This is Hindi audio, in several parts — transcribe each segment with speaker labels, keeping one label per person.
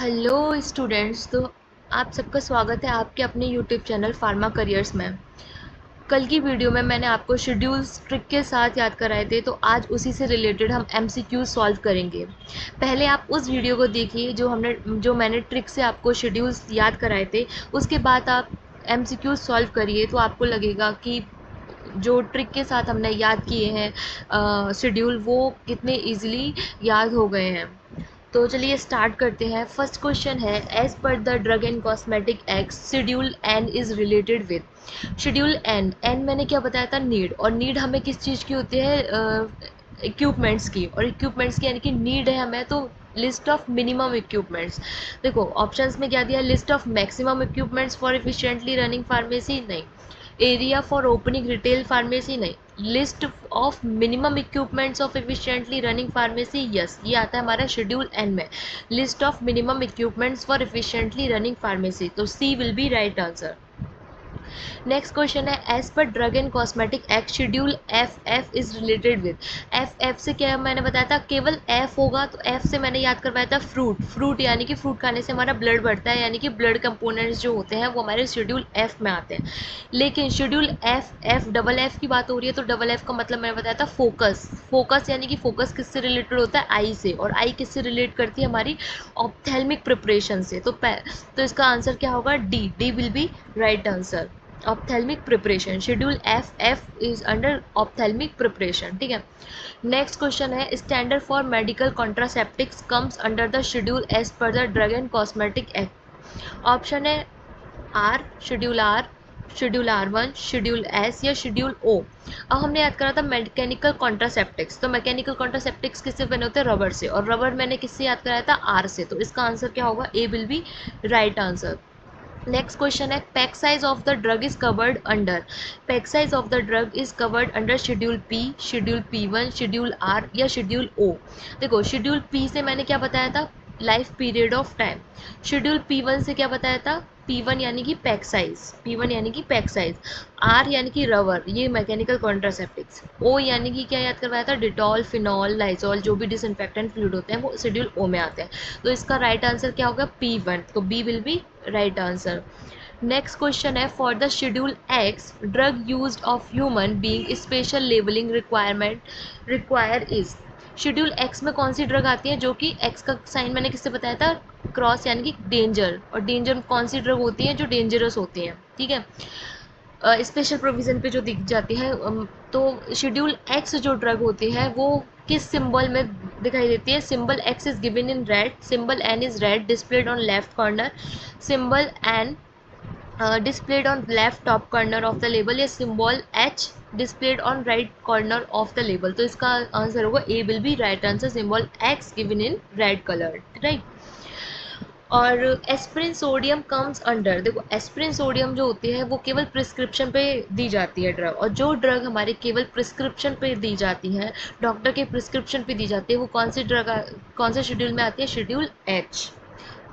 Speaker 1: Hello students. तो आप सबका स्वागत है आपके अपने यूट्यूब चैनल फार्मा करियर्स में। कल की वीडियो में मैंने आपको शेड्यूल्स ट्रिक के साथ याद कराए थे, तो आज उसी से रिलेटेड हम एमसीक्यू सॉल्व करेंगे। पहले आप उस वीडियो को देखिए जो मैंने ट्रिक से आपको शेड्यूल्स याद कराए थे। उसके बाद आप एमसीक्यू सॉल्व करिए तो आपको लगेगा कि जो ट्रिक के साथ हमने याद किए हैं शेड्यूल, वो कितने इजीली याद हो गए हैं। तो चलिए स्टार्ट करते हैं। फर्स्ट क्वेश्चन है, as per the drug and cosmetic act schedule N is related with. Schedule N, N मैंने क्या बताया था, नीड। और नीड हमें किस चीज़ की होती है, इक्विपमेंट्स की। और इक्विपमेंट्स की यानी कि नीड है हमें, तो लिस्ट ऑफ मिनिमम इक्विपमेंट्स। देखो ऑप्शंस में क्या दिया, list of maximum equipments for efficiently running pharmacy, नहीं। Area for opening retail pharmacy, नहीं। List of minimum equipments of efficiently running pharmacy, yes, ये आता है हमारा शेड्यूल एन में। List of minimum equipments for efficiently running pharmacy, तो C will be right answer. Next question है, as per drug and cosmetic act schedule F, F is related with. F, F से क्या मैंने बताया था, केवल एफ होगा। तो एफ से मैंने याद करवाया था फ्रूट। फ्रूट यानी कि फ्रूट खाने से हमारा ब्लड बढ़ता है, यानी कि ब्लड कंपोनेंट्स जो होते हैं वो हमारे शेड्यूल एफ में आते हैं। लेकिन schedule F, F double F की बात हो रही है, तो डबल एफ का मतलब मैंने बताया था फोकस। फोकस यानी कि फोकस किससे रिलेटेड होता है, आई से। और आई किससे रिलेट करती है, हमारी ऑप्थेल्मिक प्रिपरेशन से। तो इसका आंसर क्या होगा, D, D will be right answer. Ophthalmic preparation, schedule F, F is under ophthalmic preparation, ठीक है। नेक्स्ट क्वेश्चन है, standard for medical contraceptives comes under the schedule as per the drug and cosmetic act. Option है R, schedule R one, schedule S या शेड्यूल ओ। अब हमने याद करा था मैकेनिकल कॉन्ट्रासेप्टिक्स, तो मैकेनिकल कॉन्ट्रासेप्टिक्स किससे बने होते हैं, रबर से। और रबर मैंने किससे याद कराया था, आर से। तो इसका आंसर क्या होगा, A will be right answer. Next question है, pack size of the drug is covered under. Pack size of the drug is covered under schedule P, schedule P one, schedule R या शेड्यूल ओ। देखो शेड्यूल पी से मैंने क्या बताया था, life period of time. Schedule P one से क्या बताया था, पी वन यानी कि पैक साइज, पी वन यानी कि पैक साइज। आर यानी कि रबर, ये मैकेनिकल कॉन्ट्रासेप्टिक्स। ओ यानी कि क्या याद करवाया था, डिटॉल, फिनॉल, लाइजॉल, जो भी डिसइंफेक्टेंट फ्लूइड होते हैं वो शेड्यूल ओ में आते हैं। तो इसका राइट आंसर क्या होगा, पी वन। तो B will be right answer. Next question है, for the schedule X drug used of human being special labelling requirement require is. Schedule X में कौन सी ड्रग आती है, जो कि एक्स का साइन मैंने किससे बताया था, क्रॉस यानी कि डेंजर। और डेंजर कौन सी ड्रग होती है, जो डेंजरस होती हैं, ठीक है। स्पेशल प्रोविज़न पे जो दिख जाती है। तो शेड्यूल एक्स जो ड्रग होती है वो किस सिंबल में दिखाई देती है, symbol X is given in red, symbol N is red displayed on left corner, symbol N displayed on left top corner of the label, या symbol H displayed on right corner of the label। तो इसका आंसर होगा A will be right answer, symbol X given in red color, right। और एस्प्रिन सोडियम कम्स अंडर, देखो एस्प्रिन सोडियम जो होती है वो केवल प्रिस्क्रिप्शन पे दी जाती है ड्रग। और जो ड्रग हमारे केवल प्रिस्क्रिप्शन पे दी जाती है, डॉक्टर के प्रिस्क्रिप्शन पे दी जाती है, वो कौन सी ड्रग, कौन से शेड्यूल में आती है, शेड्यूल एच।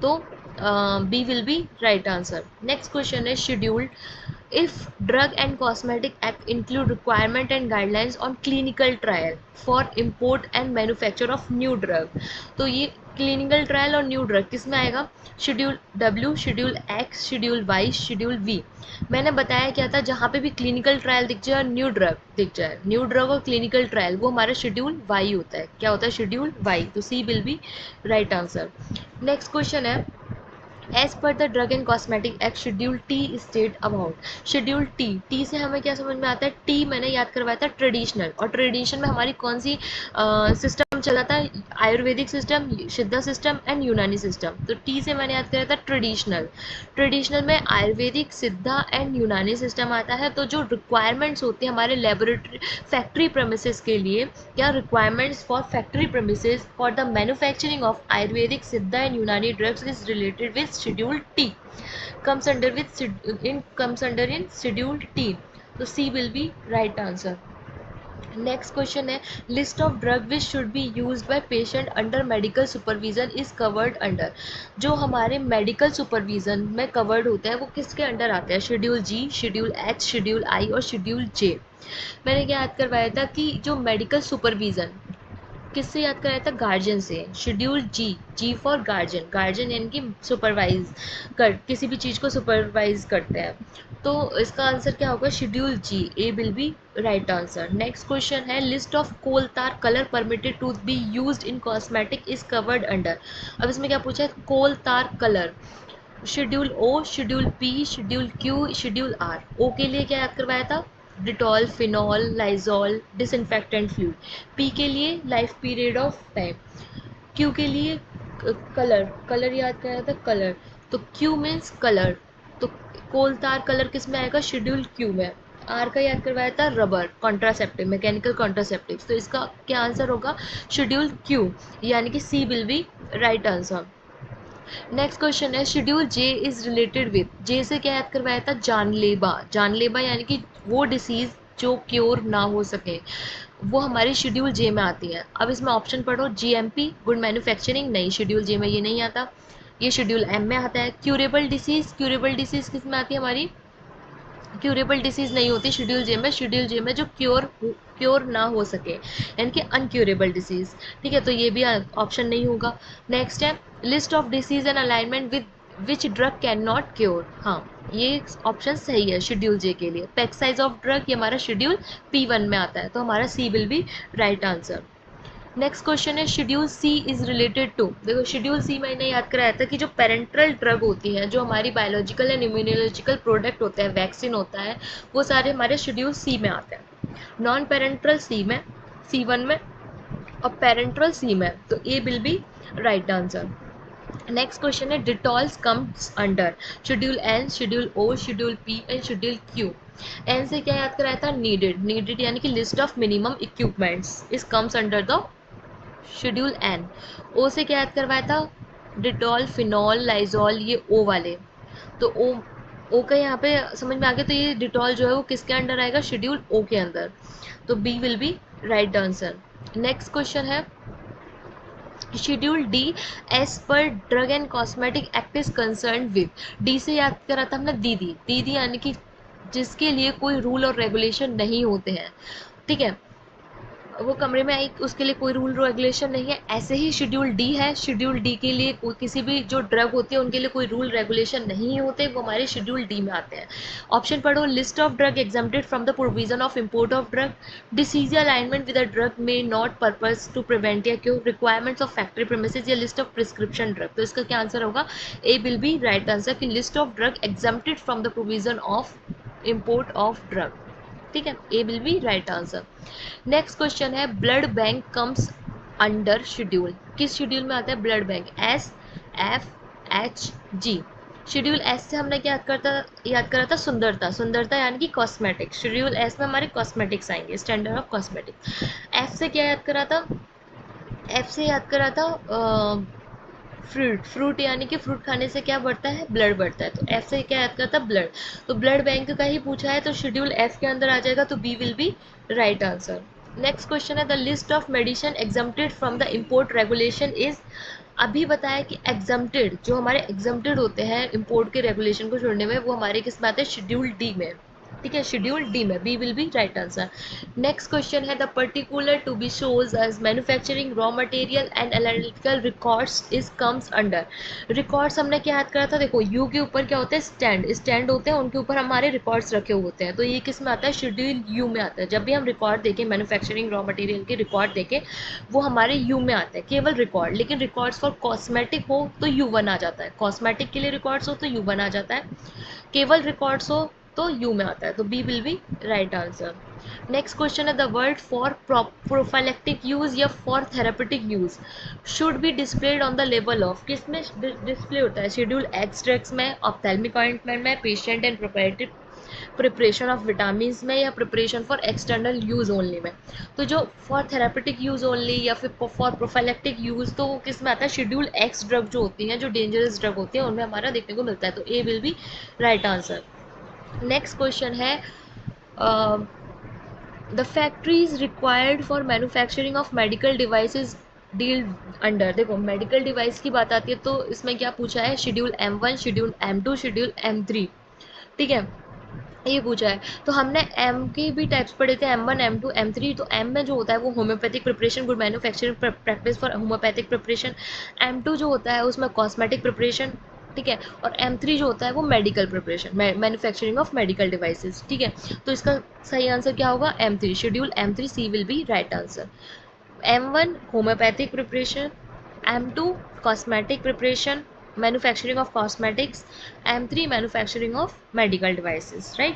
Speaker 1: तो B will be right answer. Next question है, scheduled if drug and cosmetic act include requirement and guidelines on clinical trial for import and manufacture of new drug। तो ये क्लिनिकल ट्रायल और न्यू ड्रग किस में आएगा, schedule W, schedule X, schedule Y, schedule V. मैंने बताया क्या था, जहाँ पे भी क्लिनिकल ट्रायल दिख जाए और न्यू ड्रग दिख जाए, न्यू ड्रग और क्लिनिकल ट्रायल, वो हमारा शेड्यूल वाई होता है। क्या होता है, शेड्यूल वाई। तो C will be right answer. Next question है, as per the drug and cosmetic act schedule T state about. Schedule T, T से हमें क्या समझ में आता है, टी मैंने याद करवाया था ट्रेडिशनल। और ट्रेडिशन में हमारी कौन सी सिस्टम चला था, आयुर्वेदिक सिस्टम, सिद्धा सिस्टम एंड यूनानी सिस्टम। तो टी से मैंने याद कराया था ट्रेडिशनल। ट्रेडिशनल में आयुर्वेदिक, सिद्धा एंड यूनानी सिस्टम आता है। तो जो रिक्वायरमेंट्स होती है हमारे लेबोरेटरी फैक्ट्री प्रेमिसेस के लिए, क्या requirements for factory premises for the manufacturing of Ayurvedic, सिद्धा एंड यूनानी drugs is related with schedule T, comes under with comes under in schedule T। तो C will be right answer। Next question है, list of drug which should be use by patient under medical supervision is covered under. जो हमारे मेडिकल सुपरविजन में कवर्ड होते हैं वो किसके अंडर आते हैं, schedule G, schedule H, schedule I और शेड्यूल जे। मैंने क्या याद करवाया था कि जो मेडिकल सुपरविजन, किससे याद कराया था? गार्जियन से। Schedule G, G for guardian, guardian यानी कि सुपरवाइज कर, किसी भी चीज़ को सुपरवाइज करते हैं। तो इसका आंसर क्या होगा? Schedule G, A will be right answer. Next question है list of coal tar colour permitted to be used in cosmetic is covered under. अब इसमें क्या पूछा है? Coal tar colour. Schedule O, schedule P, schedule Q, schedule R. O के लिए क्या याद करवाया था? Dettol, phenol, Lysol, disinfectant fluid. P के लिए life period of time. Q के लिए कलर, कलर याद कराया था, कलर। तो क्यू मीन्स कलर, तो कोल तार कलर किस में आएगा? शेड्यूल क्यू में। आर का याद करवाया था रबर, कॉन्ट्रासेप्टिव, मैकेनिकल कॉन्ट्रासेप्टिव, तो इसका क्या आंसर होगा? शेड्यूल क्यू, यानी कि C will be right answer. Next question है schedule J is related with. J से क्या याद करवाया था? जानलेवा, जानलेवा यानी कि वो डिसीज जो क्योर ना हो सके, वो हमारी शेड्यूल जे में आती है। अब इसमें ऑप्शन पढ़ो। जीएमपी, गुड मैन्युफैक्चरिंग, नहीं, शेड्यूल जे में ये नहीं आता, ये शेड्यूल एम में आता है। क्यूरेबल डिसीज, क्यूरेबल डिसीज किस में आती है हमारी? क्यूरेबल डिसीज नहीं होती शेड्यूल जे में, शेड्यूल जे में जो क्योर ना हो सके यानी कि अनक्यूरेबल डिसीज। ठीक है, तो ये भी ऑप्शन नहीं होगा। नेक्स्ट है list of disease and alignment with which drug can not cure. हाँ, ये ऑप्शन सही है शेड्यूल जे के लिए। पैक साइज ऑफ ड्रग, ये हमारा शेड्यूल P1 में आता है, तो हमारा C will be right answer. Next question है schedule C is related to. देखो शेड्यूल सी मैंने याद कराया था कि जो पेरेंट्रल ड्रग होती हैं, जो हमारी बायोलॉजिकल एंड इम्यूनोलॉजिकल प्रोडक्ट होते हैं, वैक्सीन होता है, वो सारे हमारे शेड्यूल सी में आते हैं। नॉन पेरेंट्रल सी में, C1 में, और पेरेंट्रल सी में, तो A will be right answer. Next question है Dettols comes under schedule N, schedule O, schedule P and schedule Q. N से क्या याद कराया था? नीडेड, नीडेड यानी कि list of minimum equipments is comes under the schedule N. O से क्या याद करवाया था? डिटॉल, फिनॉल, लाइजॉल, ये ओ वाले। तो ओ का यहाँ पे समझ में आ गया, तो ये डिटॉल जो है वो किसके अंडर आएगा? शेड्यूल ओ के अंदर, तो B will be right answer. Next question है schedule D as per drug and cosmetic act is concern with. D से याद करा था हमने दीदी, दीदी यानी कि जिसके लिए कोई रूल और रेगुलेशन नहीं होते हैं। ठीक है, वो कमरे में आई, उसके लिए कोई रूल रेगुलेशन नहीं है। ऐसे ही शेड्यूल डी है, शेड्यूल डी के लिए कोई किसी भी जो ड्रग होती है उनके लिए कोई रूल रेगुलेशन नहीं होते, वो हमारे शेड्यूल डी में आते हैं। ऑप्शन पढ़ो। List of drug exempted from the provision of import of drug, disease alignment with a drug में नॉट पर्पज टू प्रिवेंट या क्यों, रिक्वायरमेंट्स ऑफ फैक्ट्री प्रीमिसेस, या लिस्ट ऑफ प्रिस्क्रिप्शन ड्रग। तो इसका क्या आंसर होगा? A will be right answer कि list of drug exempted from the provision of import of drug. ठीक है, A will be right answer. Next question है blood bank comes under schedule. किस शेड्यूल में आता है blood bank? S, F, H, G. Schedule S से हमने क्या याद करा था? सुंदरता, सुंदरता यानी कि कॉस्मेटिक। शेड्यूल एस में हमारे कॉस्मेटिक्स आएंगे, स्टैंडर्ड ऑफ कॉस्मेटिक। एफ से क्या याद करा था? एफ से याद करा था फ्रूट, फ्रूट यानी कि फ्रूट खाने से क्या बढ़ता है? ब्लड बढ़ता है, तो एफ से क्या याद करता है? ब्लड। तो ब्लड बैंक का ही पूछा है, तो शेड्यूल एफ के अंदर आ जाएगा, तो B will be right answer. Next question है the list of medicine exempted from the import regulation is. अभी बताया कि एग्जम्प्टेड, जो हमारे एग्जम्प्टेड होते हैं इम्पोर्ट के रेगुलेशन को छोड़ने में, वो हमारे किस में आते हैं? शेड्यूल डी में। ठीक है, शेड्यूल डी में, B will be right answer. Next question है the particular to be shows as manufacturing raw material and analytical records is comes under. Records हमने क्या याद करा था? देखो यू के ऊपर क्या होता है? स्टैंड, स्टैंड होते हैं, उनके ऊपर हमारे रिकॉर्ड्स रखे हुए होते हैं, तो ये किस में आता है? शेड्यूल यू में आता है। जब भी हम रिकॉर्ड देखें, मैन्युफैक्चरिंग रॉ मटेरियल के रिकॉर्ड देखें, वो हमारे यू में आता है, केवल रिकॉर्ड। लेकिन रिकॉर्ड्स फॉर कॉस्मेटिक हो तो U1 आ जाता है, कॉस्मेटिक के लिए रिकॉर्ड्स हो तो U1 आ जाता है, केवल रिकॉर्ड्स हो तो यू में आता है, तो B will be right answer. Next question है the word for prophylactic use या for therapeutic use should be displayed on the लेवल ऑफ। किस में डिस्प्ले होता है? शेड्यूल एक्स ड्रग्स में, ऑप्थेल्मिक ऑइंटमेंट में, patient and proprietary preparation of vitamin में, या preparation for external use only में। तो जो फॉर थेरापेटिक यूज ओनली या फिर फॉर प्रोफाइलेक्टिक यूज, तो वो किस में आता है? शेड्यूल एक्स ड्रग जो होती हैं, जो डेंजरस ड्रग होती है, उनमें हमारा देखने को मिलता है, तो A will be right answer. Next question है the factories required for manufacturing of medical devices deal under. देखो मेडिकल डिवाइस की बात आती है, तो इसमें क्या पूछा है? Schedule M1, schedule M2, schedule M3। ठीक है, ये पूछा है। तो हमने एम के भी टाइप्स पढ़े थे, M1 M2 M3। तो एम में जो होता है वो homeopathic preparation, good manufacturing practice for homeopathic preparation. M2 जो होता है उसमें कॉस्मेटिक प्रिपरेशन, ठीक है। और M3 जो होता है वो medical preparation, manufacturing of medical devices, ठीक है। तो इसका सही आंसर क्या होगा? M3, schedule M3 C will be right answer. M1 homeopathic preparation, M2 cosmetic preparation, manufacturing of cosmetics, M3 manufacturing of medical devices, right.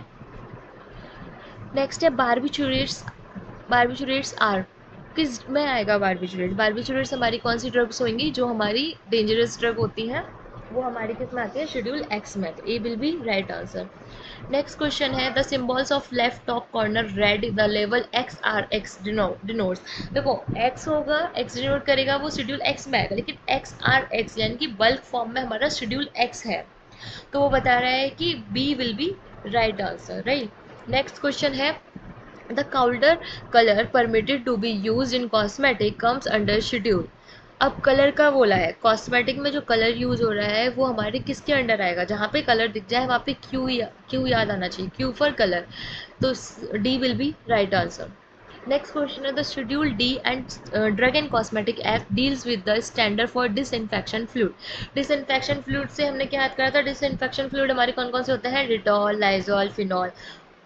Speaker 1: Next है बारबिचुरेट्स। बारबिचुरेट्स आर, किस में आएगा बारबिचुरेट्स? बारबिचुरेट्स हमारी कौन सी ड्रग्स होंगी जो हमारी डेंजरस ड्रग होती हैं? वो हमारी किस में आती है? शेड्यूल एक्स में। A will be right answer. Next question है the symbols of left top corner red the लेवल एक्स आर एक्स डिनोट्स। देखो एक्स होगा, एक्स डिनोट करेगा, वो शेड्यूल एक्स में आएगा, लेकिन एक्स आर एक्स यानी कि बल्क फॉर्म में हमारा शेड्यूल एक्स है, तो वो बता रहा है कि B will be right answer, right. Next question है the coal tar colour permitted to be use in cosmetic comes under schedule. अब कलर का बोला है, कॉस्मेटिक में जो कलर यूज हो रहा है वो हमारे किसके अंडर आएगा? जहाँ पे कलर दिख जाए वहाँ पे क्यू याद आना चाहिए, क्यू फॉर कलर। तो D will be right answer. Next question है the schedule D and drug and cosmetic act deals with the standard for disinfection fluid. Disinfection fluid से हमने क्या याद करा था? डिसइंफेक्शन फ्लूइड हमारे कौन कौन से होते हैं? Dettol, Lysol, phenol.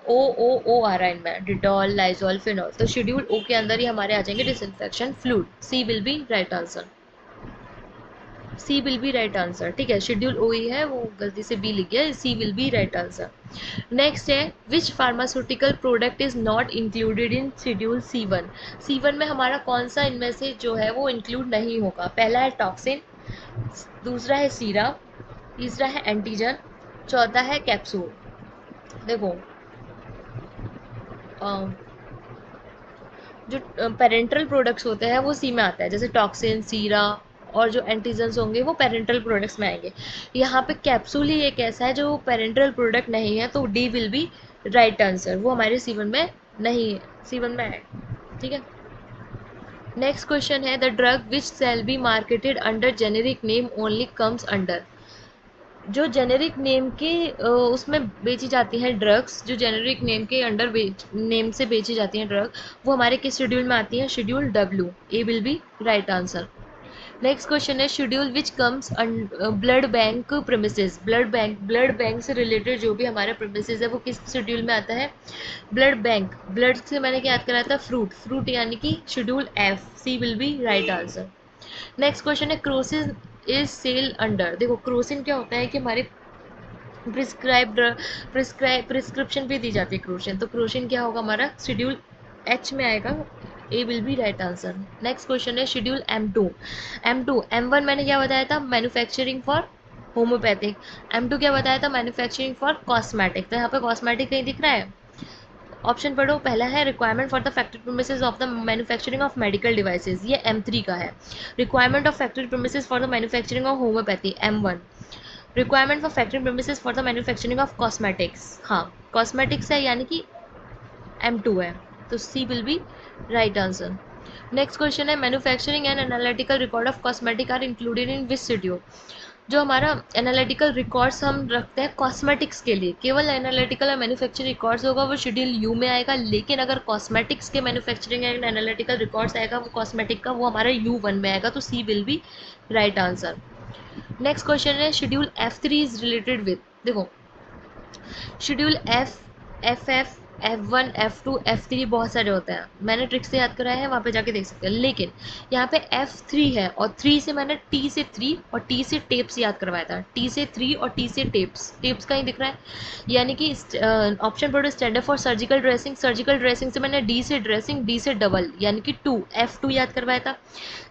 Speaker 1: ओ आ रहा है इनमें, डिटॉल, लाइजॉल, फिनॉल। तो शेड्यूल ओ के अंदर ही हमारे आ जाएंगे disinfection fluid. C will be right answer. C will be right answer, ठीक है। शेड्यूल ओ ही है, वो गलती से बी लिख गया, C will be right answer. Next है which pharmaceutical product is not included in schedule C1। C1 में हमारा कौन सा इनमें से जो है वो इंक्लूड नहीं होगा? पहला है टॉक्सिन, दूसरा है सीरा, तीसरा है एंटीजन, चौथा है कैप्सूल। देखो जो पेरेंटल प्रोडक्ट्स होते हैं वो सी में आता है, जैसे टॉक्सिन, सीरा और जो एंटीजन्स होंगे वो पेरेंटल प्रोडक्ट्स में आएंगे। यहाँ पे कैप्सूल ही एक ऐसा है जो पेरेंटल प्रोडक्ट नहीं है, तो D will be right answer. वो हमारे C1 में नहीं है, C1 में है, ठीक है। नेक्स्ट क्वेश्चन है the drug which shall be marketed under generic name only comes under. जो जेनेरिक नेम के उसमें बेची जाती हैं ड्रग्स, जो जेनेरिक नेम के अंडर नेम से बेची जाती हैं ड्रग, वो हमारे किस शेड्यूल में आती हैं? Schedule W. A will be right answer. Next question है schedule which comes blood bank premises. Blood bank से रिलेटेड जो भी हमारा प्रेमिसेस है वो किस शेड्यूल में आता है? ब्लड बैंक, ब्लड से मैंने क्या याद करा था? फ्रूट, फ्रूट यानी कि schedule F. C will be right answer. Next question है क्रोसिन इज सेल अंडर। देखो क्रोसिन क्या होता है कि हमारे प्रिस्क्रिप्शन भी दी जाती है क्रोसिन, तो क्रोसिन क्या होगा हमारा? शेड्यूल एच में आएगा। A will be right answer. Next question है शेड्यूल M2। M1 मैंने क्या बताया था? Manufacturing for homeopathic. M2 क्या बताया था? Manufacturing for cosmetic. तो यहाँ पे कॉस्मेटिक कहीं दिख रहा है? ऑप्शन पढ़ो। पहला है requirement for the factory premises of the manufacturing of medical devices, ये M3 का है। Requirement of factory premises for the manufacturing of homoeopathy, M1। Requirement for factory premises for the manufacturing of cosmetics, हाँ कॉस्मेटिक्स है यानी कि M2 है, तो C will be right answer. Next question है manufacturing and analytical record of cosmetic are included in which schedule. जो हमारा एनालिटिकल रिकॉर्ड्स हम रखते हैं कॉस्मेटिक्स के लिए, केवल एनालिटिकल और मैन्युफैक्चरिंग रिकॉर्ड्स होगा वो शेड्यूल यू में आएगा, लेकिन अगर कॉस्मेटिक्स के मैन्युफैक्चरिंग एंड एनालिटिकल रिकॉर्ड्स आएगा वो कॉस्मेटिक का, वो हमारा U1 में आएगा, तो C will be right answer. Next question है schedule F3 is related with. देखो शेड्यूल F1 F2 F3 बहुत सारे होते हैं, मैंने ट्रिक से याद कराया है, वहाँ पे जाके देख सकते हैं, लेकिन यहाँ पे F3 है और 3 से मैंने T से 3 और T से टेप्स याद करवाया था। T से 3 और T से टेप्स, टेप्स कहीं दिख रहा है, यानी कि ऑप्शन पढ़ो standard for surgical dressing. Surgical dressing से मैंने D से ड्रेसिंग, D से डबल यानी कि 2 F2 याद करवाया था।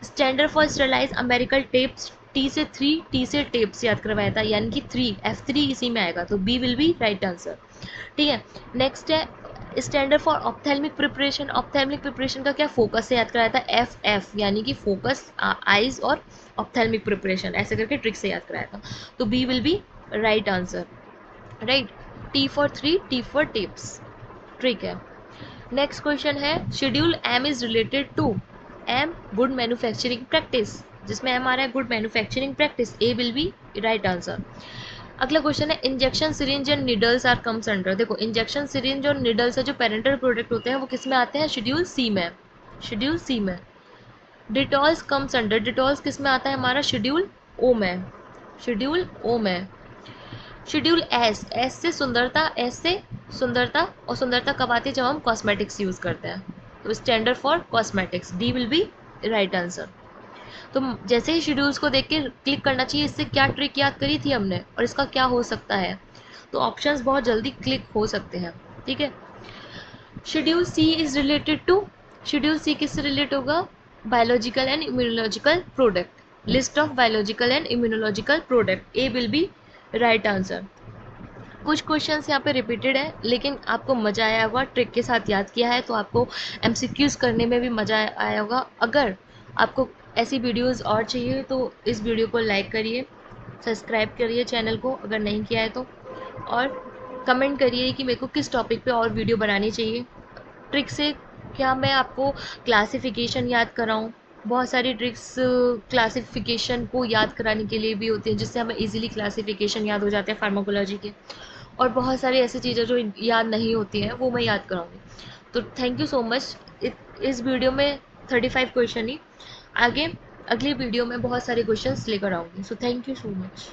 Speaker 1: Standard for sterilize umbilical tapes, T से 3 T से टेप्स याद करवाया था, यानी कि 3 F3 इसी में आएगा, तो B will be right answer, ठीक है। नेक्स्ट है standard for ophthalmic preparation. Ophthalmic preparation का क्या फोकस से याद कराया था? FF यानी कि फोकस, आइज और ऑप्थेल्मिक प्रिपरेशन, ऐसे करके ट्रिक से याद कराया था, तो B will be right answer, right. T for 3 T for tapes, trick है। नेक्स्ट क्वेश्चन है schedule M is related to M good manufacturing practice, जिसमें M आ रहा है good manufacturing practice, A will be right answer. अगला क्वेश्चन है injection syringe and needles are comes under. देखो इंजेक्शन सिरिंज और निडल्स है जो पेरेंटल प्रोडक्ट होते हैं वो किस में आते हैं, शेड्यूल सी में, शेड्यूल सी में। डिटॉल्स कम्स अंडर, डिटॉल्स किस में आता है हमारा, शेड्यूल ओ में, शेड्यूल ओ में। शेड्यूल एस, एस से सुंदरता, एस से सुंदरता, और सुंदरता कब आती है, जब हम कॉस्मेटिक्स यूज करते हैं, तो standard for cosmetics, D will be right answer. तो जैसे ही शेड्यूल्स को देख के क्लिक करना चाहिए, इससे क्या ट्रिक याद करी थी हमने और इसका क्या हो सकता है, तो ऑप्शंस बहुत जल्दी क्लिक हो सकते हैं। ठीक है, schedule C is related to, schedule C किससे रिलेट होगा, biological and immunological product, list of biological and immunological product, A will be right answer. कुछ क्वेश्चंस यहाँ पे रिपीटेड है, लेकिन आपको मज़ा आया होगा, ट्रिक के साथ याद किया है तो आपको एमसीक्यूज करने में भी मज़ा आया होगा। अगर आपको ऐसी वीडियोस और चाहिए तो इस वीडियो को लाइक करिए, सब्सक्राइब करिए चैनल को अगर नहीं किया है तो, और कमेंट करिए कि मेरे को किस टॉपिक पे और वीडियो बनानी चाहिए। ट्रिक से क्या मैं आपको क्लासिफिकेशन याद कराऊँ, बहुत सारी ट्रिक्स क्लासिफिकेशन को याद कराने के लिए भी होती हैं, जिससे हमें इजीली क्लासिफिकेशन याद हो जाते हैं फार्माकोलॉजी के, और बहुत सारी ऐसी चीज़ें जो याद नहीं होती हैं वो मैं याद कराऊंगी। तो थैंक यू सो मच। इस वीडियो में 35 क्वेश्चन ही, आगे अगली वीडियो में बहुत सारे क्वेश्चंस लेकर आऊँगी। So thank you so much.